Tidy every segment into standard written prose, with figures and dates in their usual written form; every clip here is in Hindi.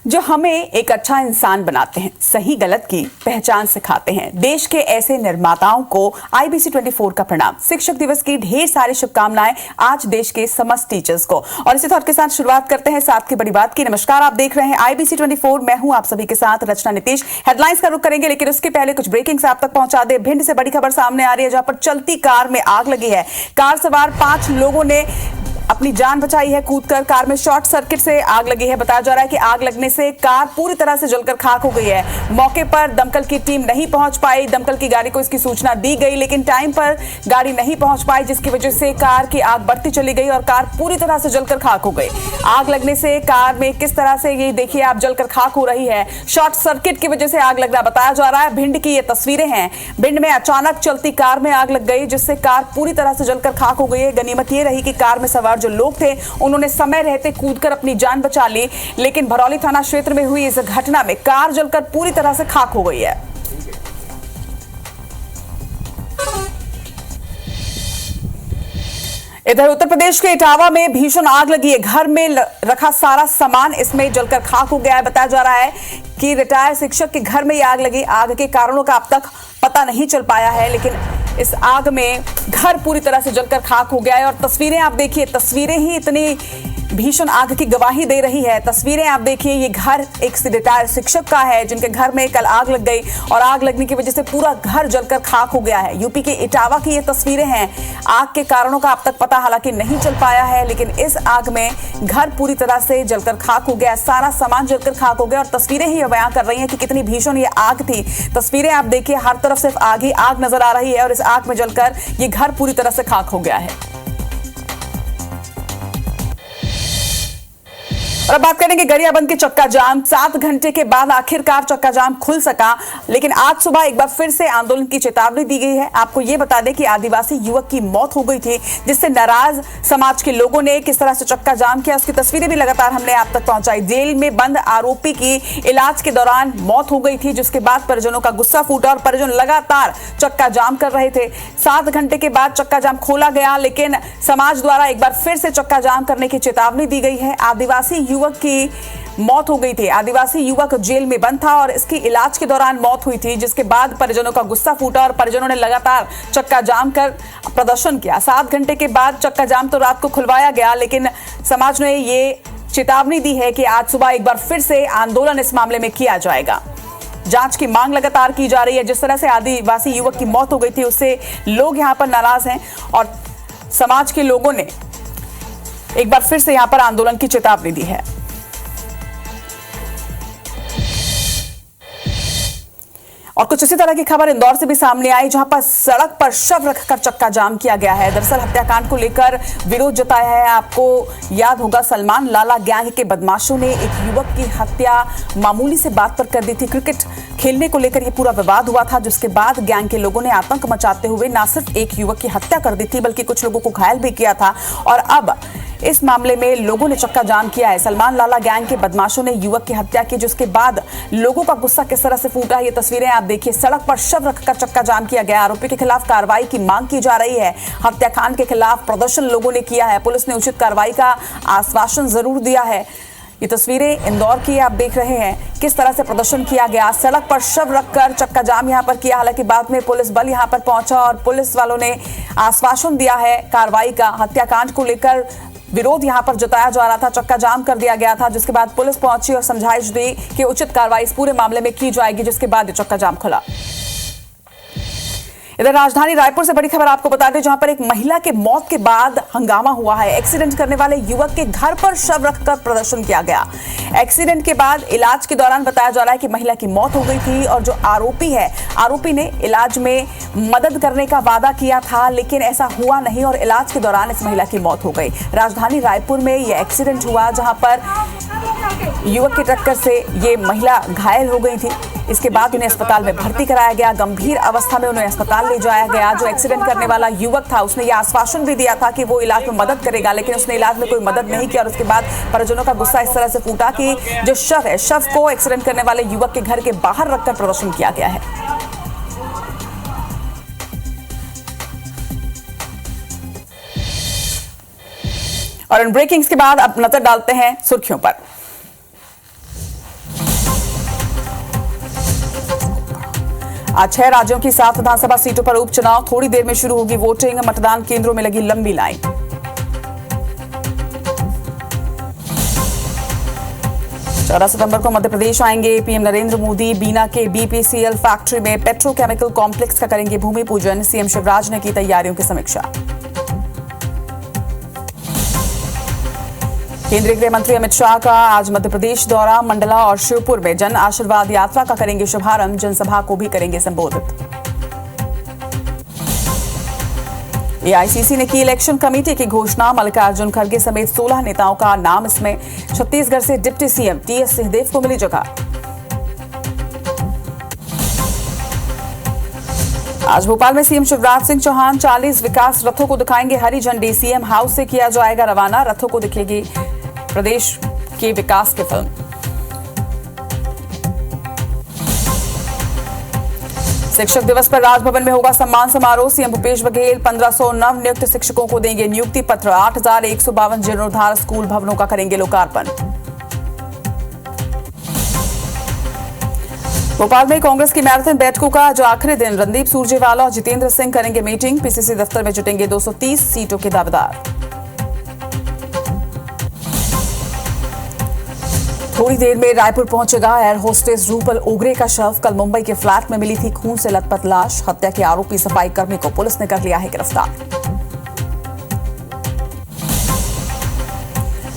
जो हमें एक अच्छा इंसान बनाते हैं, सही गलत की पहचान सिखाते हैं। देश के ऐसे निर्माताओं को IBC 24 का प्रणाम। शिक्षक दिवस की ढेर सारी शुभकामनाएं आज देश के समस्त टीचर्स को। और इसी थॉट के साथ शुरुआत करते हैं साथ की बड़ी बात की। नमस्कार, आप देख रहे हैं IBC 24। मैं हूं आप सभी के साथ रचना नीतीश। हेडलाइंस का रुख करेंगे, लेकिन उसके पहले कुछ ब्रेकिंग्स आप तक पहुंचा दे। भिंड से बड़ी खबर सामने आ रही है, जहां पर चलती कार में आग लगी है। कार सवार 5 लोगों ने अपनी जान बचाई है कूदकर। कार में शॉर्ट सर्किट से आग लगी है। बताया जा रहा है कि आग लगने से कार पूरी तरह से जलकर खाक हो गई है। मौके पर दमकल की टीम नहीं पहुंच पाई। दमकल की गाड़ी को इसकी सूचना दी गई, लेकिन टाइम पर गाड़ी नहीं पहुंच पाई, जिसकी वजह से कार की आग बढ़ती चली गई और कार पूरी तरह से जलकर खाक हो गई। आग लगने से कार में किस तरह से, ये देखिए आप, जलकर खाक हो रही है। शॉर्ट सर्किट की वजह से आग लगना बताया जा रहा है। भिंड की ये तस्वीरें हैं। भिंड में अचानक चलती कार में आग लग गई, जिससे कार पूरी तरह से जलकर खाक हो गई है। गनीमत ये रही कि कार में सवार जो लोग थे उन्होंने समय रहते कूदकर अपनी जान बचा ली, लेकिन भरौली थाना क्षेत्र में हुई इस घटना में कार जलकर पूरी तरह से खाक हो गई है। इधर उत्तर प्रदेश के इटावा में भीषण आग लगी है। घर में रखा सारा सामान इसमें जलकर खाक हो गया है। बताया जा रहा है कि रिटायर्ड शिक्षक के घर में ये आग लगी। आग के कारणों का अब तक पता नहीं चल पाया है, लेकिन इस आग में घर पूरी तरह से जलकर खाक हो गया है। और तस्वीरें आप देखिए, तस्वीरें ही इतनी भीषण आग की गवाही दे रही है। तस्वीरें आप देखिए, ये घर एक रिटायर्ड शिक्षक का है, जिनके घर में कल आग लग गई और आग लगने की वजह से पूरा घर जलकर खाक हो गया है। यूपी के इटावा की ये तस्वीरें हैं। आग के कारणों का अब तक पता हालांकि नहीं चल पाया है, लेकिन इस आग में घर पूरी तरह से जलकर खाक हो गया, सारा सामान जलकर खाक हो गया। और तस्वीरें ही बयां कर रही हैं कि कितनी भीषण ये आग थी। तस्वीरें आप देखिए, हर तरफ सिर्फ आग ही आग नजर आ रही है और इस आग में जलकर ये घर पूरी तरह से खाक हो गया है। और अब बात करेंगे गरियाबंद के चक्का जाम। 7 घंटे के बाद आखिरकार चक्का जाम खुल सका, लेकिन आज सुबह एक बार फिर से आंदोलन की चेतावनी दी गई है। आपको ये बता दें कि आदिवासी युवक की मौत हो गई थी, जिससे नाराज समाज के लोगों ने किस तरह से चक्का जाम किया, उसकी तस्वीरें भी लगातार हमने आप तक पहुंचाई। जेल में बंद आरोपी की इलाज के दौरान मौत हो गई थी, जिसके बाद परिजनों का गुस्सा फूटा और परिजन लगातार चक्का जाम कर रहे थे। 7 घंटे के बाद चक्का जाम खोला गया, लेकिन समाज द्वारा एक बार फिर से चक्का जाम करने की चेतावनी दी गई है। आदिवासी युवक की मौत हो गई थी। आदिवासी युवक जेल में बंद था और इसकी इलाज के दौरान मौत हुई थी, जिसके बाद परिजनों का गुस्सा फूटा और परिजनों ने लगातार चक्का जाम कर प्रदर्शन किया। 7 घंटे के बाद चक्का जाम तो रात को खुलवाया गया, लेकिन समाज ने ये चेतावनी दी है कि आज सुबह एक बार फिर से आंदोलन इस मामले में किया जाएगा। जांच की मांग लगातार की जा रही है। जिस तरह से आदिवासी युवक की मौत हो गई थी, उससे लोग यहां पर नाराज हैं और समाज के लोगों ने एक बार फिर से यहां पर आंदोलन की चेतावनी दी है। और कुछ इसी तरह की खबर इंदौर से भी सामने आई, जहां पर सड़क पर शव रखकर चक्का जाम किया गया है। दरअसल हत्याकांड को लेकर विरोध जताया है। आपको याद होगा, सलमान लाला गैंग के बदमाशों ने एक युवक की हत्या मामूली से बात पर कर दी थी। क्रिकेट खेलने को लेकर यह पूरा विवाद हुआ था, जिसके बाद गैंग के लोगों ने आतंक मचाते हुए न सिर्फ एक युवक की हत्या कर दी थी, बल्कि कुछ लोगों को घायल भी किया था। और अब इस मामले में लोगों ने चक्का जाम किया है। सलमान लाला गैंग के बदमाशों ने युवक की हत्या की, जिसके बाद लोगों का गुस्सा किस तरह से फूटा, ये तस्वीरें आप देखिए। सड़क पर शव रखकर चक्का जाम किया गया। आरोपी के खिलाफ कार्रवाई की मांग की जा रही है। हत्याकांड के खिलाफ प्रदर्शन लोगों ने किया है। पुलिस ने उचित कार्रवाई का आश्वासन जरूर दिया है। ये तस्वीरें इंदौर की आप देख रहे हैं, किस तरह से प्रदर्शन किया गया। सड़क पर शव रखकर चक्का जाम यहां पर किया। हालांकि बाद में पुलिस बल यहां पर पहुंचा और पुलिस वालों ने आश्वासन दिया है कार्रवाई का। हत्याकांड को लेकर विरोध यहां पर जताया जा रहा था, चक्का जाम कर दिया गया था, जिसके बाद पुलिस पहुंची और समझाइश दी कि उचित कार्रवाई इस पूरे मामले में की जाएगी, जिसके बाद चक्का जाम खुला। इधर राजधानी रायपुर से बड़ी खबर आपको बता दें, जहां पर एक महिला के मौत के बाद हंगामा हुआ है। एक्सीडेंट करने वाले युवक के घर पर शव रखकर प्रदर्शन किया गया। एक्सीडेंट के बाद इलाज के दौरान बताया जा रहा है कि महिला की मौत हो गई थी और जो आरोपी है, आरोपी ने इलाज में मदद करने का वादा किया था, लेकिन ऐसा हुआ नहीं और इलाज के दौरान इस महिला की मौत हो गई। राजधानी रायपुर में यह एक्सीडेंट हुआ, जहां पर युवक की टक्कर से ये महिला घायल हो गई थी। इसके बाद उन्हें अस्पताल में भर्ती कराया गया। गंभीर अवस्था में उन्हें अस्पताल ले जाया गया। जो एक्सीडेंट करने वाला युवक था, उसने यह आश्वासन भी दिया था कि वो इलाज में मदद करेगा, लेकिन उसने इलाज में कोई मदद नहीं किया। और उसके बाद परिजनों का गुस्सा इस तरह से फूटा कि जो शव है, शव को एक्सीडेंट करने वाले युवक के घर के बाहर रखकर प्रदर्शन किया गया है। और इन ब्रेकिंग्स के बाद अब नजर डालते हैं सुर्खियों पर। आज 6 राज्यों की 7 विधानसभा सीटों पर उपचुनाव, थोड़ी देर में शुरू होगी वोटिंग, मतदान केंद्रों में लगी लंबी लाइन। चौदह सितंबर को मध्य प्रदेश आएंगे पीएम नरेंद्र मोदी। बीना के बीपीसीएल फैक्ट्री में पेट्रोकेमिकल कॉम्प्लेक्स का करेंगे भूमि पूजन। सीएम शिवराज ने की तैयारियों की समीक्षा। केंद्रीय गृह मंत्री अमित शाह का आज मध्य प्रदेश दौरा। मंडला और शिवपुर में जन आशीर्वाद यात्रा का करेंगे शुभारंभ, जनसभा को भी करेंगे संबोधित। एआईसीसी ने की इलेक्शन कमेटी की घोषणा। मल्लिकार्जुन खड़गे समेत 16 नेताओं का नाम इसमें। छत्तीसगढ़ से डिप्टी सीएम टीएस सिंहदेव को मिली जगह। आज भोपाल में सीएम शिवराज सिंह चौहान 40 विकास रथों को दिखाएंगे हरी झंडी। सीएम हाउस से किया जाएगा रवाना। रथों को दिखेगी प्रदेश के विकास की फिल्म। शिक्षक दिवस पर राजभवन में होगा सम्मान समारोह। सीएम भूपेश बघेल 1500 नवनियुक्त शिक्षकों को देंगे नियुक्ति पत्र। 8152 जीर्णोद्धार स्कूल भवनों का करेंगे लोकार्पण। भोपाल में कांग्रेस की मैराथन बैठकों का आज आखिरी दिन। रणदीप सुरजेवाला और जितेंद्र सिंह करेंगे मीटिंग। पीसीसी दफ्तर में जुटेंगे 230 सीटों के दावेदार। थोड़ी देर में रायपुर पहुंचेगा एयर होस्टेस रूपल ओगरे का शव। कल मुंबई के फ्लैट में मिली थी खून से लथपथ लाश। हत्या के आरोपी सफाई कर्मी को पुलिस ने कर लिया है गिरफ्तार।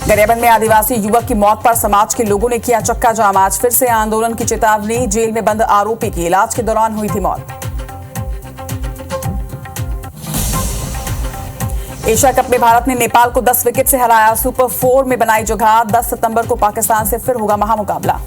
गरियाबंद में आदिवासी युवक की मौत पर समाज के लोगों ने किया चक्का जाम। आज फिर से आंदोलन की चेतावनी। जेल में बंद आरोपी की इलाज के दौरान हुई थी मौत। एशिया कप में भारत ने नेपाल को 10 विकेट से हराया। सुपर 4 में बनाई जगह। 10 सितंबर को पाकिस्तान से फिर होगा महामुकाबला।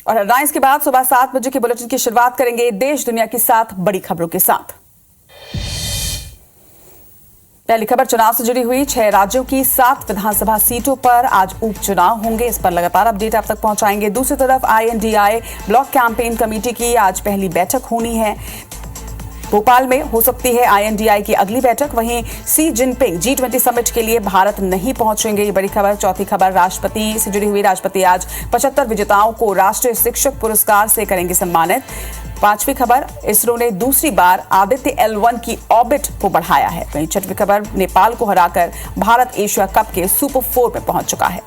और हेडलाइंस के बाद सुबह 7 बजे के बुलेटिन की शुरुआत करेंगे देश दुनिया की 7 बड़ी खबरों के साथ। पहली खबर चुनाव से जुड़ी हुई। 6 राज्यों की 7 विधानसभा सीटों पर आज उपचुनाव होंगे। इस पर लगातार अपडेट आप तक पहुंचाएंगे। दूसरी तरफ INDI ब्लॉक कैंपेन कमेटी की आज पहली बैठक होनी है। भोपाल में हो सकती है INDI की अगली बैठक। वहीं सी जिनपिंग G20 समिट के लिए भारत नहीं पहुंचेंगे। ये बड़ी खबर। चौथी खबर राष्ट्रपति से जुड़ी हुई। राष्ट्रपति आज 75 विजेताओं को राष्ट्रीय शिक्षक पुरस्कार से करेंगे सम्मानित। पांचवी खबर इसरो ने दूसरी बार आदित्य L1 की ऑर्बिट को बढ़ाया है। वहीं छठवीं खबर नेपाल को हराकर भारत एशिया कप के सुपर 4 में पहुंच चुका है।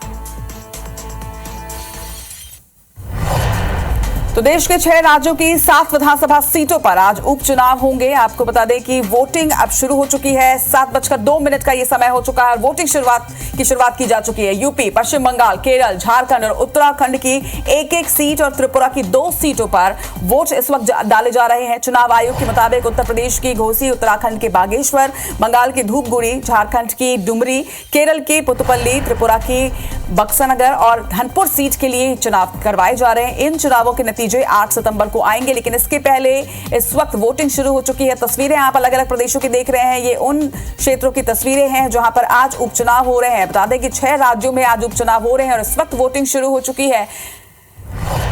तो देश के 6 राज्यों की 7 विधानसभा सीटों पर आज उपचुनाव होंगे। आपको बता दें कि वोटिंग अब शुरू हो चुकी है। 7:02 का ये समय हो चुका है और वोटिंग शुरुआत की जा चुकी है। यूपी, पश्चिम बंगाल, केरल, झारखंड और उत्तराखंड की एक सीट और त्रिपुरा की 2 सीटों पर वोट इस वक्त डाले जा रहे हैं। चुनाव आयोग के मुताबिक उत्तर प्रदेश की घोसी, उत्तराखंड के बागेश्वर, बंगाल की धूपगुड़ी, झारखंड की डुमरी, केरल की पुतुपल्ली, त्रिपुरा की बक्सानगर और धनपुर सीट के लिए चुनाव करवाए जा रहे हैं। इन चुनावों के नतीजे 8 सितंबर को आएंगे, लेकिन इसके पहले इस वक्त वोटिंग शुरू हो चुकी है। तस्वीरें आप अलग अलग प्रदेशों की देख रहे हैं। ये उन क्षेत्रों की तस्वीरें हैं जहां पर आज उपचुनाव हो रहे हैं। बता दें कि 6 राज्यों में आज उपचुनाव हो रहे हैं और इस वक्त वोटिंग शुरू हो चुकी है।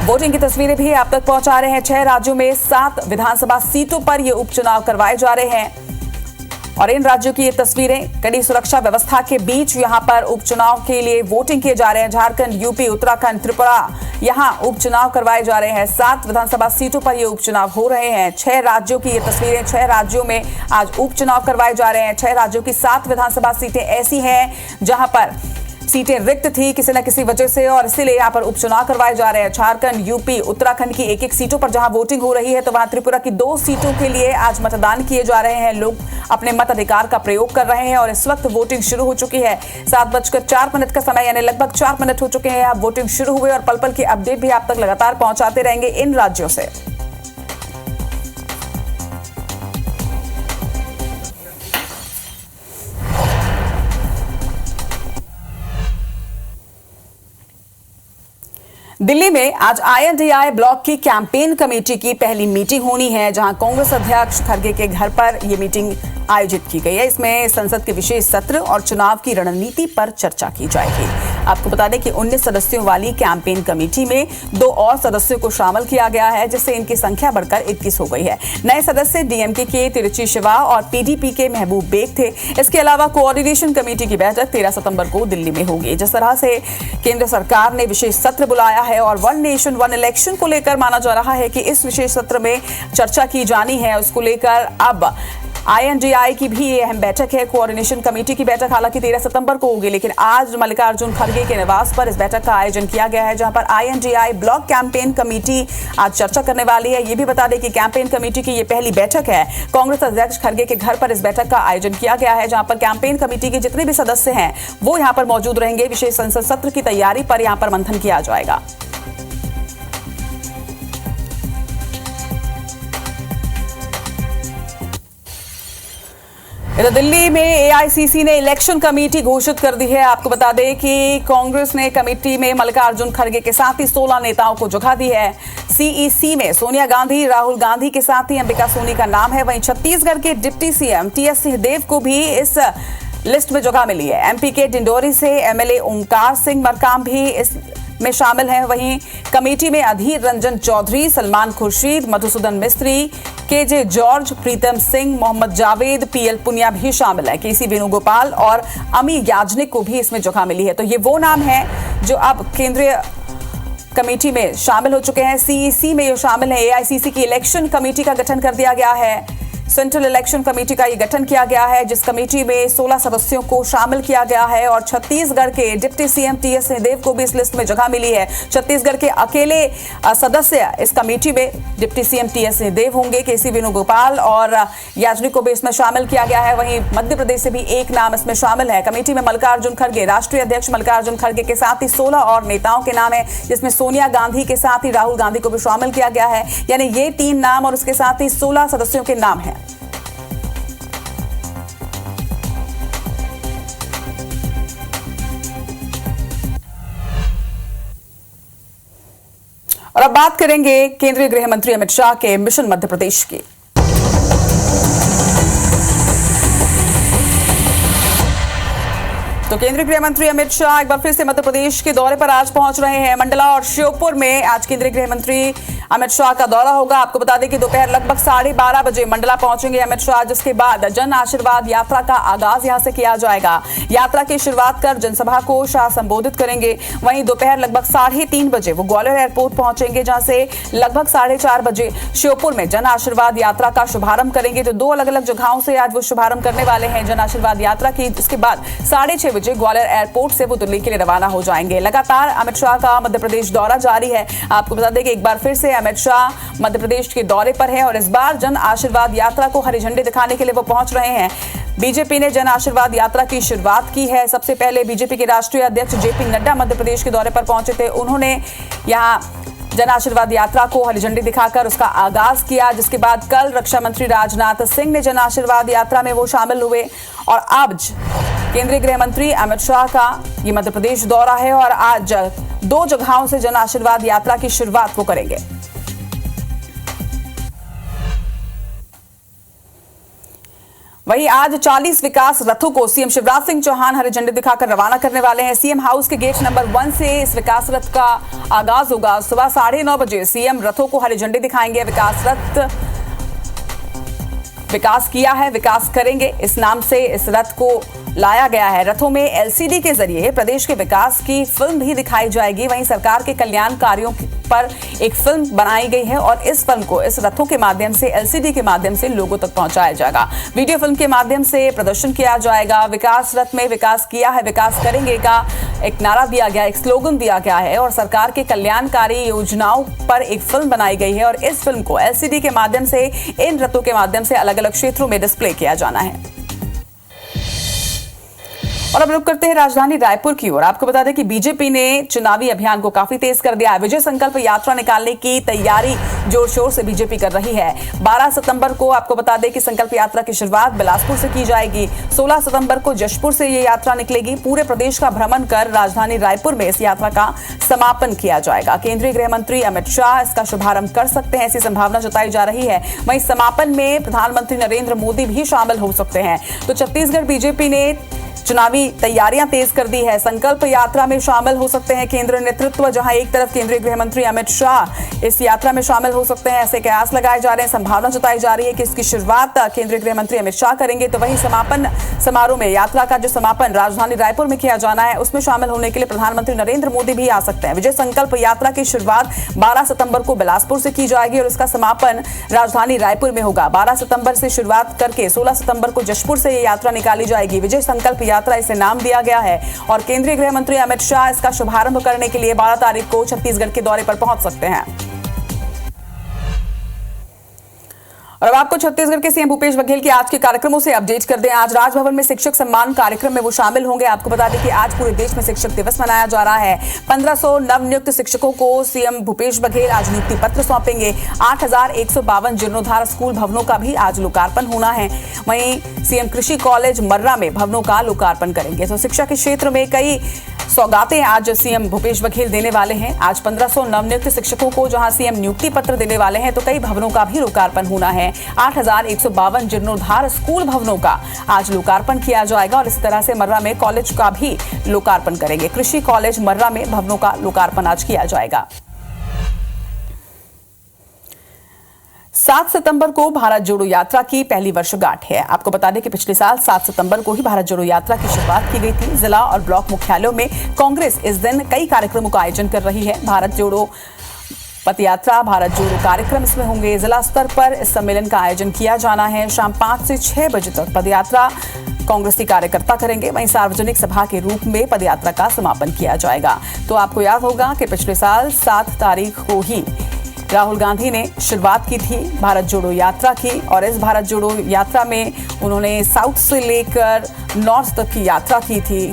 वोटिंग की तस्वीरें भी आप तक पहुंचा रहे हैं। 6 राज्यों में 7 विधानसभा सीटों पर ये उपचुनाव करवाए जा रहे हैं और इन राज्यों की ये तस्वीरें कड़ी सुरक्षा व्यवस्था के बीच यहां पर उपचुनाव के लिए वोटिंग किए जा रहे हैं। झारखंड, यूपी, उत्तराखंड, त्रिपुरा, यहां उपचुनाव करवाए जा रहे हैं। 7 विधानसभा सीटों पर ये उपचुनाव हो रहे हैं। 6 राज्यों की ये तस्वीरें। 6 राज्यों में आज उपचुनाव करवाए जा रहे हैं। 6 राज्यों की 7 विधानसभा सीटें ऐसी हैं जहां पर सीटें रिक्त थी किसी न किसी वजह से और इसीलिए यहां पर उपचुनाव करवाए जा रहे हैं। झारखंड, यूपी, उत्तराखंड की एक सीटों पर जहां वोटिंग हो रही है, तो वहां त्रिपुरा की 2 सीटों के लिए आज मतदान किए जा रहे हैं। लोग अपने मताधिकार का प्रयोग कर रहे हैं और इस वक्त वोटिंग शुरू हो चुकी है। 7:04 का समय, यानी लगभग 4 मिनट हो चुके हैं। अब वोटिंग शुरू हुए और पल पल की अपडेट भी आप तक लगातार पहुंचाते रहेंगे इन राज्यों से। दिल्ली में आज INDI ब्लॉक की कैंपेन कमेटी की पहली मीटिंग होनी है, जहां कांग्रेस अध्यक्ष खड़गे के घर पर यह मीटिंग आयोजित की गई है। इसमें संसद के विशेष सत्र और चुनाव की रणनीति पर चर्चा की जाएगी। आपको बता दें कि 19 सदस्यों वाली कैंपेन कमेटी में 2 और सदस्यों को शामिल किया गया है, जिससे इनकी संख्या बढ़कर 21 हो गई है। नए सदस्य डीएमके के तिरुचि शिवा और पीडीपी के महबूब बेग थे। इसके अलावा कोऑर्डिनेशन कमेटी की बैठक 13 सितंबर को दिल्ली में होगी। जिस तरह से केंद्र सरकार ने विशेष सत्र बुलाया है और वन नेशन वन इलेक्शन को लेकर माना जा रहा है कि इस विशेष सत्र में चर्चा की जानी है, उसको लेकर अब INDI की भी अहम बैठक है। कोऑर्डिनेशन कमेटी की बैठक हालांकि 13 सितंबर को होगी, लेकिन आज मल्लिकार्जुन खड़गे के निवास पर इस बैठक का आयोजन किया गया है, जहां पर INDI ब्लॉक कैंपेन कमेटी आज चर्चा करने वाली है। ये भी बता दें कि कैंपेन कमेटी की ये पहली बैठक है। कांग्रेस अध्यक्ष खड़गे के घर पर इस बैठक का आयोजन किया गया है, जहां पर कैंपेन कमेटी के जितने भी सदस्य हैं वो यहां पर मौजूद रहेंगे। विशेष संसद सत्र की तैयारी पर यहां पर मंथन किया जाएगा। इधर दिल्ली में AICC ने इलेक्शन कमेटी घोषित कर दी है। आपको बता दें कि कांग्रेस ने कमेटी में मल्लिकार्जुन खड़गे के साथ ही 16 नेताओं को जगह दी है। CEC में सोनिया गांधी, राहुल गांधी के साथ ही अंबिका सोनी का नाम है। वहीं छत्तीसगढ़ के डिप्टी CM TS सिंहदेव को भी इस लिस्ट में जगह मिली है। MP के डिंडोरी से MLA ओमकार सिंह मरकाम भी इस में शामिल हैं। वहीं कमेटी में अधीर रंजन चौधरी, सलमान खुर्शीद, मधुसूदन मिस्त्री, KJ George, Pritam Singh, Mohammad Javed, PL Punia भी शामिल है। KC वेणुगोपाल और अमी याजनिक को भी इसमें जगह मिली है। तो ये वो नाम है जो अब केंद्रीय कमेटी में शामिल हो चुके हैं। CEC में ये शामिल है। AICC की इलेक्शन कमेटी का गठन कर दिया गया है। सेंट्रल इलेक्शन कमेटी का ये गठन किया गया है, जिस कमेटी में 16 सदस्यों को शामिल किया गया है और छत्तीसगढ़ के डिप्टी CM TS सिंहदेव को भी इस लिस्ट में जगह मिली है। छत्तीसगढ़ के अकेले सदस्य इस कमेटी में डिप्टी CM TS सिंहदेव होंगे। KC वेणुगोपाल और याजनिक को भी इसमें शामिल किया गया है। वहीं मध्य प्रदेश से भी एक नाम इसमें शामिल है। कमेटी में मल्लिकार्जुन खड़गे, राष्ट्रीय अध्यक्ष मल्लिकार्जुन खड़गे के साथ ही 16 और नेताओं के नाम है, जिसमें सोनिया गांधी के साथ ही राहुल गांधी को भी शामिल किया गया है। यानी ये 3 नाम और उसके साथ ही 16 सदस्यों के नाम है। और अब बात करेंगे केंद्रीय गृह मंत्री अमित शाह के मिशन मध्य प्रदेश की। तो केंद्रीय गृह मंत्री अमित शाह एक बार फिर से मध्य प्रदेश के दौरे पर आज पहुंच रहे हैं। मंडला और श्योपुर में आज केंद्रीय गृह मंत्री अमित शाह का दौरा होगा। आपको बता दें कि दोपहर लगभग 12:30 बजे मंडला पहुंचेंगे अमित शाह, जिसके बाद जन आशीर्वाद यात्रा का आगाज यहां से किया जाएगा। यात्रा की शुरुआत कर जनसभा को शाह संबोधित करेंगे। वहीं दोपहर लगभग 3:30 बजे वो ग्वालियर एयरपोर्ट पहुंचेंगे, जहां से लगभग 4:30 बजे श्योपुर में जन आशीर्वाद यात्रा का शुभारंभ करेंगे। तो 2 अलग अलग जगहों से आज वो शुभारंभ करने वाले हैं जन आशीर्वाद यात्रा की। इसके बाद 6:30 बजे ग्वालियर एयरपोर्ट से वो दिल्ली के लिए रवाना हो जाएंगे। लगातार अमित शाह का मध्य प्रदेश दौरा जारी है। आपको बता दें कि एक बार फिर से अमित शाह मध्य प्रदेश के दौरे पर है और इस बार जन आशीर्वाद यात्रा को हरी झंडी दिखाने के लिए वो पहुंच रहे हैं। बीजेपी ने जन आशीर्वाद यात्रा की शुरुआत की है। सबसे पहले बीजेपी के राष्ट्रीय अध्यक्ष JP नड्डा मध्य प्रदेश के दौरे पर पहुंचे थे। उन्होंने यहां जन आशीर्वाद यात्रा को हरी झंडी दिखाकर उसका आगाज किया, जिसके बाद कल रक्षा मंत्री राजनाथ सिंह ने जन आशीर्वाद यात्रा में वो शामिल हुए। और आज केंद्रीय गृह मंत्री अमित शाह का ये मध्य प्रदेश दौरा है और आज 2 जगहों से जन आशीर्वाद यात्रा की शुरुआत वो करेंगे। वहीं आज 40 विकास रथों को सीएम शिवराज सिंह चौहान हरी झंडी दिखाकर रवाना करने वाले हैं। सीएम हाउस के गेट नंबर 1 से इस विकास रथ का आगाज होगा। सुबह 9:30 बजे सीएम रथों को हरी झंडी दिखाएंगे। विकास रथ विकास किया है, विकास करेंगे, इस नाम से इस रथ को लाया गया है। रथों में LCD के जरिए प्रदेश के विकास की फिल्म भी दिखाई जाएगी। वहीं सरकार के कल्याण कार्यों पर एक फिल्म बनाई गई है और इस फिल्म को इस रथों के माध्यम से LCD के माध्यम से लोगों तक पहुंचाया जाएगा। वीडियो फिल्म के माध्यम से प्रदर्शन किया जाएगा। विकास रथ में विकास किया है, विकास करेंगे का एक नारा दिया गया, एक स्लोगन दिया गया है और सरकार के कल्याणकारी योजनाओं पर एक फिल्म बनाई गई है और इस फिल्म को LCD के माध्यम से इन रथों के माध्यम से अलग अलग क्षेत्रों में डिस्प्ले किया जाना है। और अब रुक करते हैं राजधानी रायपुर की ओर। आपको बता दें कि बीजेपी ने चुनावी अभियान को काफी तेज कर दिया है। विजय संकल्प यात्रा निकालने की तैयारी जोर शोर से बीजेपी कर रही है। 12 सितंबर को आपको बता दें कि संकल्प यात्रा की शुरुआत बिलासपुर से की जाएगी। 16 सितंबर को जशपुर से ये यात्रा निकलेगी। पूरे प्रदेश का भ्रमण कर राजधानी रायपुर में इस यात्रा का समापन किया जाएगा। केंद्रीय गृह मंत्री अमित शाह इसका शुभारंभ कर सकते हैं, ऐसी संभावना जताई जा रही है। वहीं समापन में प्रधानमंत्री नरेंद्र मोदी भी शामिल हो सकते हैं। तो छत्तीसगढ़ बीजेपी ने चुनावी तैयारियां तेज कर दी है। संकल्प यात्रा में शामिल हो सकते हैं केंद्रीय नेतृत्व, जहां एक तरफ केंद्रीय गृह मंत्री अमित शाह इस यात्रा में शामिल हो सकते हैं, ऐसे कयास लगाए जा रहे हैं। संभावना जताई जा रही है कि इसकी शुरुआत केंद्रीय गृह मंत्री अमित शाह करेंगे। तो वहीं समापन समारोह में यात्रा का जो समापन राजधानी रायपुर में किया जाना है, उसमें शामिल होने के लिए प्रधानमंत्री नरेंद्र मोदी भी आ सकते हैं। विजय संकल्प यात्रा की शुरुआत 12 सितंबर को बिलासपुर से की जाएगी और इसका समापन राजधानी रायपुर में होगा। 12 सितंबर से शुरुआत करके 16 सितंबर को जशपुर से यह यात्रा निकाली जाएगी। विजय संकल्प यात्रा इसे नाम दिया गया है और केंद्रीय गृह मंत्री अमित शाह इसका शुभारंभ करने के लिए 12 तारीख को छत्तीसगढ़ के दौरे पर पहुंच सकते हैं। और अब आपको छत्तीसगढ़ के सीएम भूपेश बघेल के आज के कार्यक्रमों से अपडेट कर दें। आज राजभवन में शिक्षक सम्मान कार्यक्रम में वो शामिल होंगे। आपको बता दें कि आज पूरे देश में शिक्षक दिवस मनाया जा रहा है। 1500 नवनियुक्त शिक्षकों को सीएम भूपेश बघेल आज नियुक्ति पत्र सौंपेंगे। 8152 जीर्णोद्धार स्कूल भवनों का भी आज लोकार्पण होना है। वहीं सीएम कृषि कॉलेज मर्रा में भवनों का लोकार्पण करेंगे। तो शिक्षा के क्षेत्र में कई सौगातें आज सीएम भूपेश बघेल देने वाले हैं। आज 1500 नवनियुक्त शिक्षकों को जहां सीएम नियुक्ति पत्र देने वाले हैं, तो कई भवनों का भी लोकार्पण होना है। 8152 जीर्णोद्धार स्कूल भवनों का आज लोकार्पण किया जाएगा और इस तरह से मर्रा में कॉलेज का भी लोकार्पण करेंगे। कृषि कॉलेज मर्रा में भवनों का लोकार्पण आज किया जाएगा। 7 सितंबर को भारत जोड़ो यात्रा की पहली वर्षगांठ है। आपको बता दें कि पिछले साल 7 सितंबर को ही भारत जोड़ो यात्रा की शुरुआत की गई थी। जिला और ब्लॉक मुख्यालयों में कांग्रेस इस दिन कई कार्यक्रमों का आयोजन कर रही है। भारत जोड़ो पद यात्रा, भारत जोड़ो कार्यक्रम इसमें होंगे। जिला स्तर पर इस सम्मेलन का आयोजन किया जाना है। शाम 5 से 6 बजे तक पदयात्रा कांग्रेसी कार्यकर्ता करेंगे। वहीं सार्वजनिक सभा के रूप में पदयात्रा का समापन किया जाएगा। तो आपको याद होगा कि पिछले साल 7 तारीख को ही राहुल गांधी ने शुरुआत की थी भारत जोड़ो यात्रा की और इस भारत जोड़ो यात्रा में उन्होंने साउथ से लेकर नॉर्थ तक की यात्रा की थी।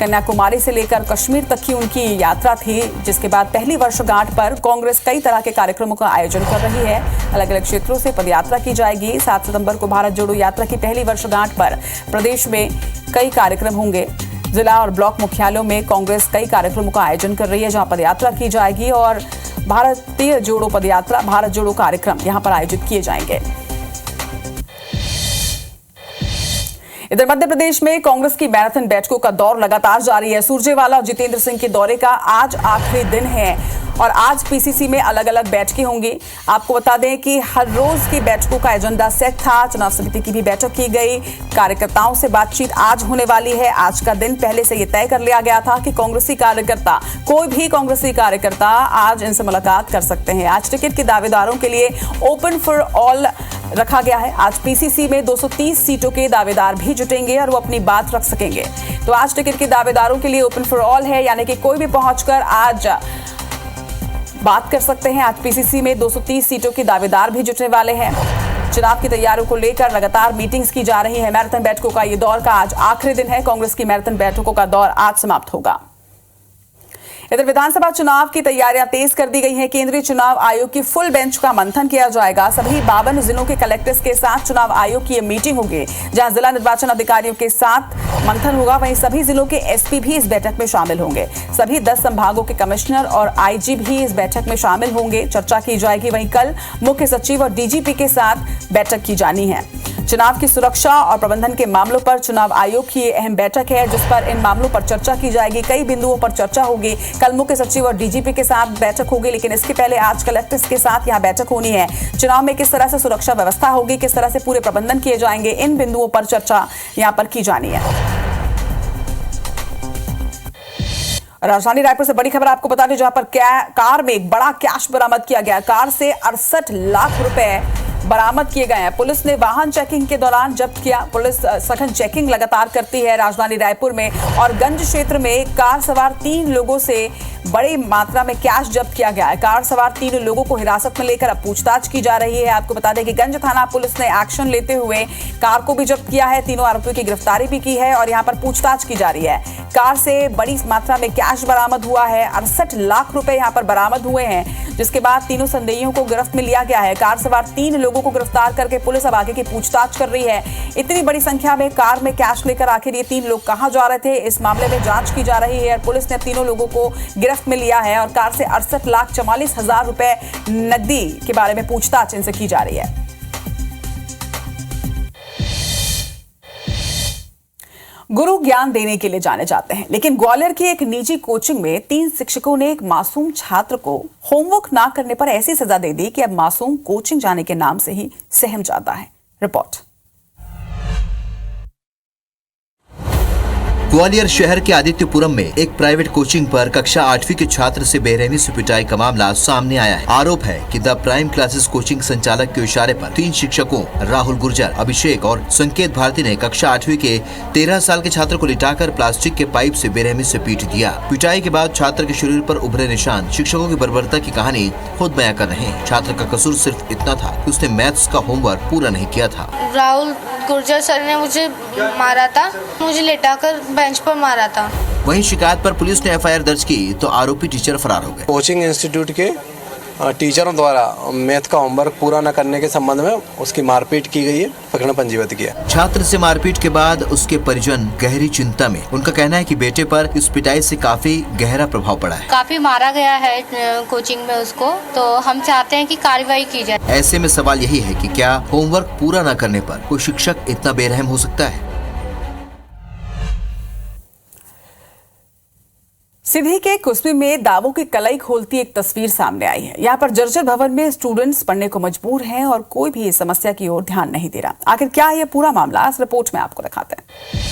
कन्याकुमारी से लेकर कश्मीर तक की उनकी यात्रा थी, जिसके बाद पहली वर्षगांठ पर कांग्रेस कई तरह के कार्यक्रमों का आयोजन कर रही है। अलग अलग क्षेत्रों से पदयात्रा की जाएगी। 7 सितंबर को भारत जोड़ो यात्रा की पहली वर्षगांठ पर प्रदेश में कई कार्यक्रम होंगे। जिला और ब्लॉक मुख्यालयों में कांग्रेस कई कार्यक्रमों का आयोजन कर रही है, जहां पदयात्रा की जाएगी और भारतीय जोड़ो पदयात्रा, भारत जोड़ो कार्यक्रम यहां पर आयोजित किए जाएंगे। इधर मध्य प्रदेश में कांग्रेस की मैराथन बैठकों का दौर लगातार जारी है। सुरजेवाला और जितेंद्र सिंह के दौरे का आज आखिरी दिन है और आज पीसीसी में अलग अलग बैठकें होंगी। आपको बता दें कि हर रोज की बैठकों का एजेंडा सेट था। चुनाव समिति की भी बैठक की गई। कार्यकर्ताओं से बातचीत आज होने वाली है। आज का दिन पहले से यह तय कर लिया गया था कि कांग्रेसी कार्यकर्ता, कोई भी कांग्रेसी कार्यकर्ता आज इनसे मुलाकात कर सकते हैं। आज टिकट के दावेदारों के लिए ओपन फॉर ऑल रखा गया है। आज पीसीसी में 230 सीटों के दावेदार भी जुटेंगे और वो अपनी बात रख सकेंगे। तो आज टिकट के दावेदारों के लिए ओपन फॉर ऑल है, यानी कि कोई भी पहुंचकर आज बात कर सकते हैं। आज पीसीसी में 230 सीटों के दावेदार भी जुटने वाले हैं। चुनाव की तैयारियों को लेकर लगातार मीटिंग्स की जा रही है। मैराथन बैठकों का ये दौर का आज आखिरी दिन है। कांग्रेस की मैराथन बैठकों का दौर आज समाप्त होगा। इधर विधानसभा चुनाव की तैयारियां तेज कर दी गई हैं। केंद्रीय चुनाव आयोग की फुल बेंच का मंथन किया जाएगा। सभी 52 जिलों के कलेक्टर्स के साथ चुनाव आयोग की मीटिंग होगी, जहां जिला निर्वाचन अधिकारियों के साथ मंथन होगा। वहीं सभी जिलों के एसपी भी इस बैठक में शामिल होंगे। सभी 10 संभागों के कमिश्नर और आईजी भी इस बैठक में शामिल होंगे। चर्चा की जाएगी। वहीं कल मुख्य सचिव और डीजीपी के साथ बैठक की जानी है। चुनाव की सुरक्षा और प्रबंधन के मामलों पर चुनाव आयोग की अहम बैठक है, जिस पर इन मामलों पर चर्चा की जाएगी। कई बिंदुओं पर चर्चा होगी। कल मुख्य सचिव और डीजीपी के साथ बैठक होगी, लेकिन इसके पहले आज कलेक्टर्स के साथ यहां बैठक होनी है। चुनाव में किस तरह से सुरक्षा व्यवस्था होगी, किस तरह से पूरे प्रबंधन किए जाएंगे, इन बिंदुओं पर चर्चा यहां पर की जानी है। राजधानी रायपुर से बड़ी खबर आपको बता दें, जहां पर कार में एक बड़ा कैश बरामद किया गया। कार से 68 लाख रुपए बरामद किए गए हैं। पुलिस ने वाहन चेकिंग के दौरान जब्त किया। पुलिस सघन चेकिंग लगातार करती है राजधानी रायपुर में और गंज क्षेत्र में कार सवार 3 लोगों से बड़ी मात्रा में कैश जब्त किया गया है। कार सवार 3 लोगों को हिरासत में लेकर अब पूछताछ की जा रही है। आपको बता दें कि गंज थाना पुलिस ने एक्शन लेते हुए कार को भी जब्त किया है। तीनों आरोपियों की गिरफ्तारी भी की है और यहां पर पूछताछ की जा रही है। कार से बड़ी मात्रा में कैश बरामद हुआ है। 68 लाख रुपए यहां पर बरामद हुए हैं, जिसके बाद तीनों संदेहियों को गिरफ्त में लिया गया है। कार सवार 3 लोगों को गिरफ्तार करके पुलिस अब आगे की पूछताछ कर रही है। इतनी बड़ी संख्या में कार में कैश लेकर आखिर ये 3 लोग कहां जा रहे थे, इस मामले में जांच की जा रही है। पुलिस ने तीनों लोगों को गिरफ्त में लिया है और कार से 68,44,000 रुपए नकदी के बारे में पूछताछ इनसे की जा रही है। गुरु ज्ञान देने के लिए जाने जाते हैं, लेकिन ग्वालियर की एक निजी कोचिंग में 3 शिक्षकों ने एक मासूम छात्र को होमवर्क ना करने पर ऐसी सजा दे दी कि अब मासूम कोचिंग जाने के नाम से ही सहम जाता है। रिपोर्ट। ग्वालियर शहर के आदित्यपुरम में एक प्राइवेट कोचिंग पर कक्षा 8वीं के छात्र से बेरहमी से पिटाई का मामला सामने आया है। आरोप है कि द प्राइम क्लासेस कोचिंग संचालक के इशारे पर 3 शिक्षकों राहुल गुर्जर, अभिषेक और संकेत भारती ने कक्षा 8वीं के 13 साल के छात्र को लिटाकर प्लास्टिक के पाइप से बेरहमी से पीट दिया। पिटाई के बाद छात्र के शरीर पर उभरे निशान शिक्षकों की बर्बरता की कहानी खुद बयां कर रहे हैं। छात्र का कसूर सिर्फ इतना था कि उसने मैथ्स का होमवर्क पूरा नहीं किया था। राहुल गुर्जर सर ने मुझे मारा था, मुझे लेटाकर बेंच पर मारा था। वहीं शिकायत पर पुलिस ने एफआईआर दर्ज की तो आरोपी टीचर फरार हो गए। कोचिंग इंस्टीट्यूट के टीचरों द्वारा मैथ का होमवर्क पूरा न करने के संबंध में उसकी मारपीट की गई है, प्रकरण पंजीबद्ध किया। छात्र से मारपीट के बाद उसके परिजन गहरी चिंता में। उनका कहना है कि बेटे पर इस पिटाई से काफी गहरा प्रभाव पड़ा है। काफी मारा गया है कोचिंग में उसको, तो हम चाहते हैं कि कार्रवाई की जाए। ऐसे में सवाल यही है कि क्या होमवर्क पूरा न करने पर कोई शिक्षक इतना बेरहम हो सकता है? सिधी के कुसमी में दावों की कलई खोलती एक तस्वीर सामने आई है। यहाँ पर जर्जर भवन में स्टूडेंट्स पढ़ने को मजबूर हैं और कोई भी इस समस्या की ओर ध्यान नहीं दे रहा। आखिर क्या है ये पूरा मामला, इस रिपोर्ट में आपको दिखाते हैं।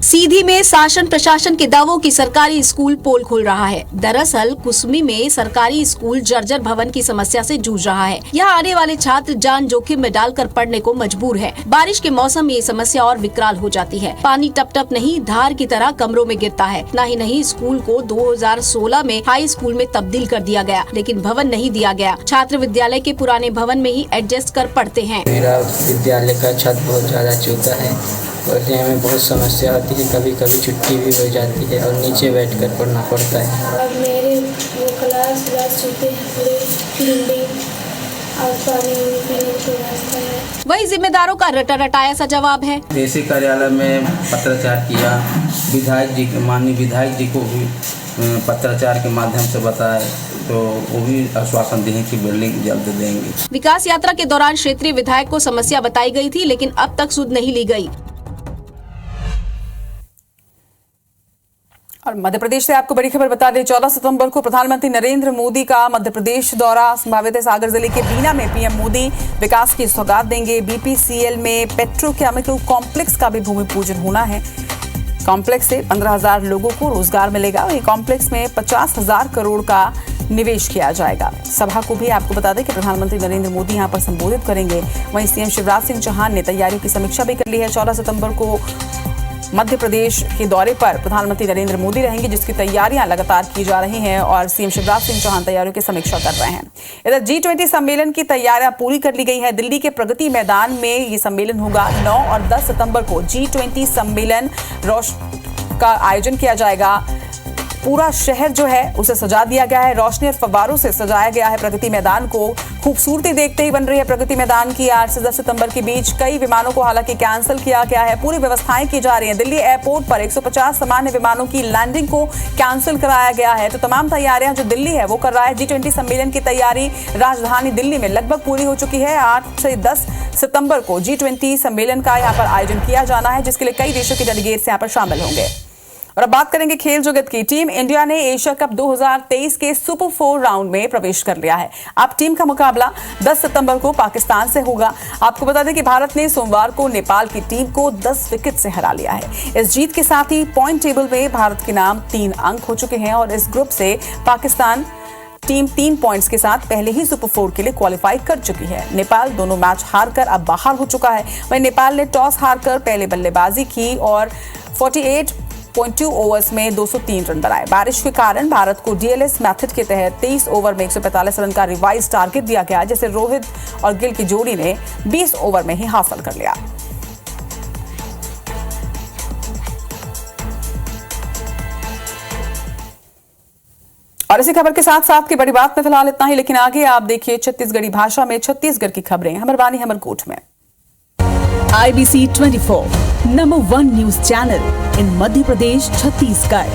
सीधी में शासन प्रशासन के दावों की सरकारी स्कूल पोल खोल रहा है। दरअसल कुसमी में सरकारी स्कूल जर्जर भवन की समस्या से जूझ रहा है। यहाँ आने वाले छात्र जान जोखिम में डालकर पढ़ने को मजबूर है। बारिश के मौसम में ये समस्या और विकराल हो जाती है। पानी टप टप नहीं धार की तरह कमरों में गिरता है। नहीं स्कूल को 2016 में हाई स्कूल में तब्दील कर दिया गया, लेकिन भवन नहीं दिया गया। छात्र विद्यालय के पुराने भवन में ही एडजस्ट कर पढ़ते हैं। मेरा विद्यालय का छत बहुत ज्यादा चूता है, पढ़ने में बहुत समस्या होती है। कभी कभी छुट्टी भी हो जाती है और नीचे बैठकर पढ़ना पड़ता है। अब मेरे वो क्लास रह चुके हैं, पूरे बिल्डिंग और पानी पीने की व्यवस्था है। वही जिम्मेदारों का रटाया सा जवाब है। देशी कार्यालय में पत्राचार किया, विधायक जी, माननीय विधायक जी को भी पत्राचार के माध्यम से बताया, तो वो भी आश्वासन दिए कि बिल्डिंग जल्द देंगे। विकास यात्रा के दौरान क्षेत्रीय विधायक को समस्या बताई गई थी, लेकिन अब तक सुध नहीं ली गई। और मध्य प्रदेश से आपको बड़ी खबर बता दें, 14 सितंबर को प्रधानमंत्री नरेंद्र मोदी का मध्य प्रदेश दौरा संभावित है। सागर जिले के बीना में पीएम मोदी विकास की सौगात देंगे। बीपीसीएल में पेट्रोकेमिकल कॉम्प्लेक्स का भी भूमि पूजन होना है। कॉम्प्लेक्स से 15,000 लोगों को रोजगार मिलेगा और ये कॉम्प्लेक्स में 50,000 करोड़ का निवेश किया जाएगा। सभा को भी आपको बता दें कि प्रधानमंत्री नरेंद्र मोदी यहां पर संबोधित करेंगे। वहीं सीएम शिवराज सिंह चौहान ने तैयारियों की समीक्षा भी कर ली है। 14 सितंबर को मध्य प्रदेश के दौरे पर प्रधानमंत्री नरेंद्र मोदी रहेंगे, जिसकी तैयारियां लगातार की जा रही हैं और सीएम शिवराज सिंह चौहान तैयारियों की समीक्षा कर रहे हैं। इधर G20 सम्मेलन की तैयारियां पूरी कर ली गई है। दिल्ली के प्रगति मैदान में ये सम्मेलन होगा। 9 और 10 सितंबर को G20 सम्मेलन का आयोजन किया जाएगा। पूरा शहर जो है उसे सजा दिया गया है। रोशनी और फव्वारों से सजाया गया है प्रगति मैदान को। खूबसूरती देखते ही बन रही है प्रगति मैदान की। 8 से 10 सितंबर के बीच कई विमानों को हालांकि कैंसिल किया गया है। पूरी व्यवस्थाएं की जा रही हैं। दिल्ली एयरपोर्ट पर 150 सामान्य विमानों की लैंडिंग को कैंसिल कराया गया है। तो तमाम तैयारियां जो दिल्ली है वो कर रहा है। G20 सम्मेलन की तैयारी राजधानी दिल्ली में लगभग पूरी हो चुकी है। 8 से 10 सितंबर को G20 सम्मेलन का यहाँ पर आयोजन किया जाना है, जिसके लिए कई देशों के डेलीगेट्स यहाँ पर शामिल होंगे। और अब बात करेंगे खेल जगत की। टीम इंडिया ने एशिया कप 2023 के सुपर 4 राउंड में प्रवेश कर लिया है। अब टीम का मुकाबला 10 सितंबर को पाकिस्तान से होगा। आपको बता दें कि भारत ने सोमवार को नेपाल की टीम को 10 विकेट से हरा लिया है। इस जीत के साथ ही पॉइंट टेबल में भारत के नाम 3 अंक हो चुके हैं और इस ग्रुप से पाकिस्तान टीम 3 पॉइंट्स के साथ पहले ही सुपर 4 के लिए क्वालिफाई कर चुकी है। नेपाल दोनों मैच हारकर अब बाहर हो चुका है। वहीं नेपाल ने टॉस हारकर पहले बल्लेबाजी की और 48.2 ओवर्स में 203 रन बनाए। बारिश के कारण भारत को डीएलएस मेथड के तहत 23 ओवर में 145 रन का रिवाइज टारगेट दिया गया, जिसे रोहित और गिल की जोड़ी ने 20 ओवर में ही हासिल कर लिया। और इसी खबर के साथ साथ की बड़ी बात में फिलहाल इतना ही, लेकिन आगे आप देखिए छत्तीसगढ़ी भाषा में छत्तीसगढ़ की खबरें हमरवानी हमरकोट में। IBC 24 number 1 news channel in Madhya Pradesh Chhattisgarh.